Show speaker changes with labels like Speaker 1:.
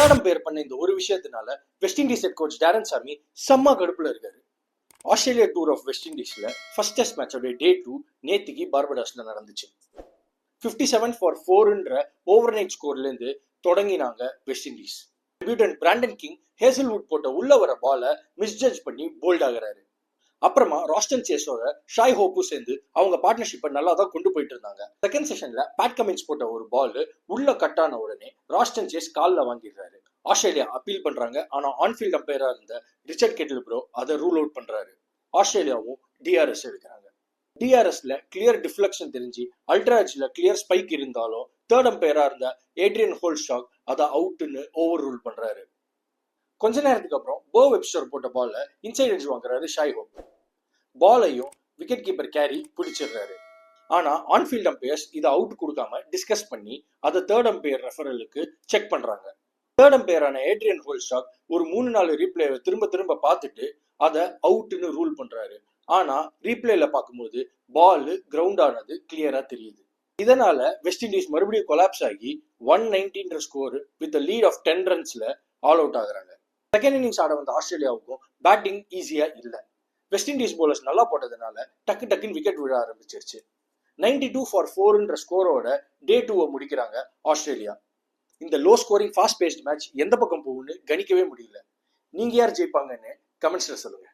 Speaker 1: Third umpire பண்ண இந்த ஒரு விஷயத்தினால West Indies head coach Darren Sammy செம்ம கடுப்புல இருக்காரு. ஆஸ்திரேலியா டூர் ஆஃப் வெஸ்ட் இண்டீஸ்ல ஃபர்ஸ்ட் டெஸ்ட் மேட்சோட டே 2 நேத்திக்கு பார்படாஸ்ல நடந்துச்சு. 57-4ன்ற ஓவர் நைட் ஸ்கோர்ல இருந்து தொடங்கினாங்க West Indies. Debutant Brandon King Hazlewood போட்ட உள்ள வர பால மிஸ்ஜட்ஜ் பண்ணி போல்ட் ஆகிறாரு. அப்புறமா ராஸ்டன் சேஸோட ஷாய் ஹோப்பும் சேர்ந்து அவங்க பார்ட்னர்ஷிப்பை நல்லா தான் கொண்டு போயிட்டு இருந்தாங்க. செகண்ட் செஷன்ல பேட் கமின்ஸ் போட்ட ஒரு பால் உள்ள கட் ஆன உடனே ராஸ்டன் சேஸ் காலில் வாங்கிடுறாரு. ஆஸ்திரேலியா அப்பீல் பண்றாங்க. ஆனா ஆன்ஃபீல்ட் அம்பையரா இருந்த ரிச்சர்ட் கெட்டில்ப்ரோ அதை ரூல் அவுட் பண்றாரு. ஆஸ்திரேலியாவும் டிஆர்எஸ் எடுக்கிறாங்க. டிஆர்எஸ்ல கிளியர் டிஃப்ளெக்ஷன் தெரிஞ்சு அல்ட்ராஜ்ல கிளியர் ஸ்பைக் இருந்தாலும் தேர்ட் அம்பையரா இருந்த ஏட்ரியன் ஹோல்ஸ்டாக் அதை அவுட்னு ஓவர் ரூல் பண்றாரு. கொஞ்ச நேரத்துக்கு அப்புறம் போ வெப்ஸ்டர் போட்ட பால்ல இன்சைட் எட்ஜ் வாங்குறாரு ஷாய் ஹோப். பாலையும் விக்கெட் கீப்பர் கேரி பிடிச்சிடுறாரு. ஆனா ஆன்ஃபீல்ட் அம்பையர்ஸ் இதை அவுட் கொடுக்காம டிஸ்கஸ் பண்ணி அதை தேர்ட் அம்பையர் ரெஃபரலுக்கு செக் பண்றாங்க. தேர்ட் அம்பையரான ஏட்ரியன் ஹோல்ஸ்டாக் ஒரு 3-4 ரீப்ளேவை திரும்ப பார்த்துட்டு அதை அவுட்னு ரூல் பண்றாரு. ஆனா ரீப்ளேல பார்க்கும்போது பால் கிரவுண்ட் ஆனது கிளியரா தெரியுது. இதனால வெஸ்ட் இண்டீஸ் மறுபடியும் கொலாப்ஸ் ஆகி 119 ஸ்கோர் வித் லீட் ஆஃப் 10 ரன்ஸ்ல ஆல் அவுட் ஆகுறாங்க. செகண்ட் இன்னிங்ஸ் ஆட வந்த ஆஸ்திரேலியாவுக்கும் பேட்டிங் ஈஸியா இல்ல. வெஸ்ட் இண்டீஸ் போலர்ஸ் நல்லா போட்டதுனால டக்குன்னு விக்கெட் விழ ஆரம்பிச்சிருச்சு. 92-4ன்ற ஸ்கோரோட டே 2 முடிக்கிறாங்க ஆஸ்திரேலியா. இந்த low scoring fast paced match எந்த பக்கம் போகும்னு கணிக்கவே முடியல. நீங்க யார் ஜெயிப்பாங்கன்னு கமெண்ட்ஸ்ல சொல்லுங்க.